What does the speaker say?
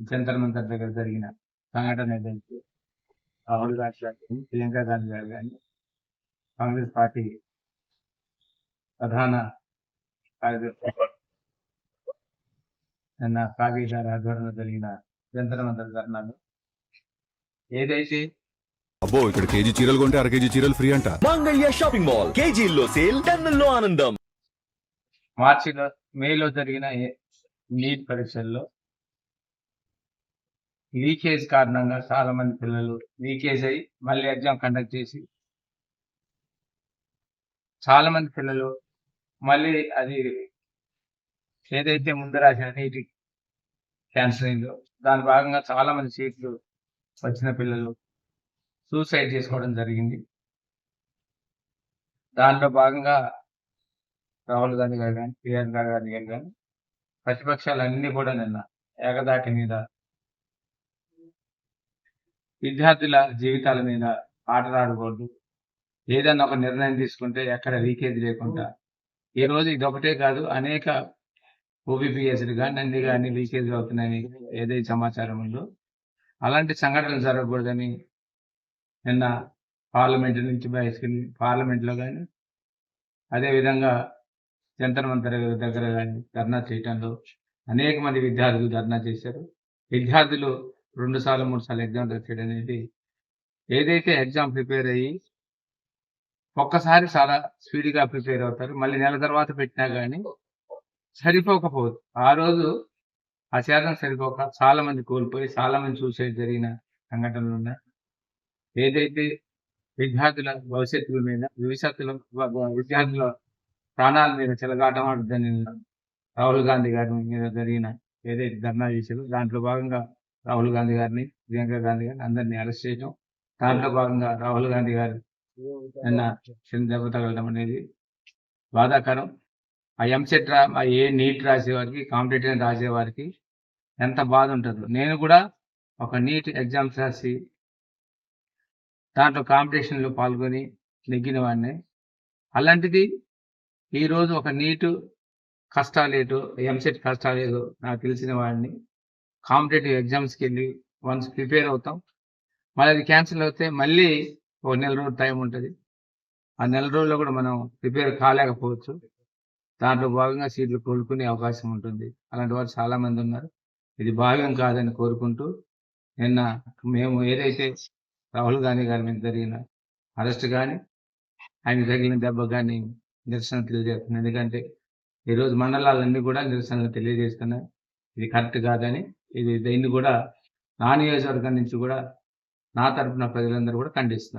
జంతర్ మంతర్ దగ్గర జరిగిన సంఘటన ఏదైతే రాహుల్ గాంధీ గారు కానీ, ప్రియాంక గాంధీ గారు కానీ, కాంగ్రెస్ పార్టీ ప్రధాన కార్యదర్శి నిన్న కాగీ గారి ఆధ్వర్యంలో జరిగిన జంతర్ మంతర్ ధర్నాలు ఏదైతే అబ్బో ఇక్కడ కేజీ చీరలు కొంటే అర కేజీ చీరలు ఫ్రీ అంట. మంగళ్య షాపింగ్ మాల్, కేజీల్లో సేల్, టన్నుల్లో ఆనందం. మేలో జరిగిన నీట్ పరీక్షల్లో లీకేజ్ కారణంగా చాలా మంది పిల్లలు లీకేజ్ అయ్యి మళ్ళీ ఎగ్జామ్ కండక్ట్ చేసి చాలా మంది పిల్లలు మళ్ళీ అది ఏదైతే ముందు రాసిన నీటి క్యాన్సిల్ అయిందో దాని భాగంగా చాలా మంది సీట్లు వచ్చిన పిల్లలు సూసైడ్ చేసుకోవడం జరిగింది. దాంట్లో భాగంగా రాహుల్ గాంధీ గారు కానీ, ప్రియాంక గాంధీ గారు కానీ, ప్రతిపక్షాలన్నీ కూడా నిన్న ఏకదాటి మీద విద్యార్థుల జీవితాల మీద ఆటలాడకూడదు, ఏదన్నా ఒక నిర్ణయం తీసుకుంటే ఎక్కడ లీకేజ్ లేకుండా, ఈ రోజు ఇదొకటే కాదు అనేక ఓబీపీఎస్లు కానీ అన్ని కానీ లీకేజ్ అవుతున్నాయని ఏదైతే సమాచారం ఉందో అలాంటి సంఘటనలు జరగకూడదని నిన్న పార్లమెంట్ నుంచి బయటకెళ్ళి పార్లమెంట్లో కానీ అదేవిధంగా జంతర్ మంతర్ దగ్గర కానీ ధర్నా చేయటంలో అనేక మంది విద్యార్థులు ధర్నా చేశారు. విద్యార్థులు 2 సార్లు 3 సార్లు ఎగ్జామ్ రాసేయడం అనేది ఏదైతే ఎగ్జామ్ ప్రిపేర్ అయ్యి ఒక్కసారి చాలా స్పీడ్గా ప్రిపేర్ అవుతారు, మళ్ళీ నెల తర్వాత పెట్టినా కానీ సరిపోకపోదు. ఆ రోజు ఆ శాతం సరిపోక చాలా మంది కోల్పోయి చాలా మంది సూసైడ్ జరిగిన సంఘటనలు ఉన్నాయి. ఏదైతే విద్యార్థుల భవిష్యత్తుల మీద విద్యార్థుల ప్రాణాల మీద చెలగాటమాడుతుందని రాహుల్ గాంధీ గారి మీద జరిగిన ఏదైతే ధర్నా చేశారో దాంట్లో భాగంగా రాహుల్ గాంధీ గారిని, ప్రియాంక గాంధీ గారిని అందరినీ అరెస్ట్ చేయడం, దాంట్లో భాగంగా రాహుల్ గాంధీ గారు నిన్న చిన్న దెబ్బ తగలడం అనేది బాధాకరం. ఆ ఎంసెట్ ఏ నీట్ రాసేవారికి, కాంపిటేటివ్ రాసేవారికి ఎంత బాధ ఉంటుందో. నేను కూడా ఒక నీట్ ఎగ్జామ్స్ రాసి దాంట్లో కాంపిటీషన్లో పాల్గొని నెగ్గిన వాడిని. అలాంటిది ఈరోజు ఒక నీటు కష్టాలేటో, ఎంసెట్ కష్టాలేదో నాకు తెలిసిన వాడిని కాంపిటేటివ్ ఎగ్జామ్స్కి వెళ్ళి వన్స్ ప్రిపేర్ అవుతాం, మళ్ళీ అది క్యాన్సిల్ అవుతే మళ్ళీ ఒక నెల రోజులు టైం ఉంటుంది. ఆ నెల రోజుల్లో కూడా మనం ప్రిపేర్ కాలేకపోవచ్చు. దాంట్లో భాగంగా సీట్లు కోలుకునే అవకాశం ఉంటుంది. అలాంటి వారు చాలామంది ఉన్నారు. ఇది భావ్యం కాదని కోరుకుంటూ నిన్న మేము ఏదైతే రాహుల్ గాంధీ గారి మీద జరిగిన అరెస్ట్ కానీ ఆయన తగిలిన దెబ్బ కానీ నిరసన తెలియజేస్తున్నాం. ఎందుకంటే ఈరోజు మండలాలన్నీ కూడా నిరసనలు తెలియజేస్తున్నాయి. ఇది కరెక్ట్ కాదని, దీన్ని కూడా నా నియోజకవర్గం నుంచి కూడా నా తరపున ప్రజలందరూ కూడా ఖండిస్తున్నారు.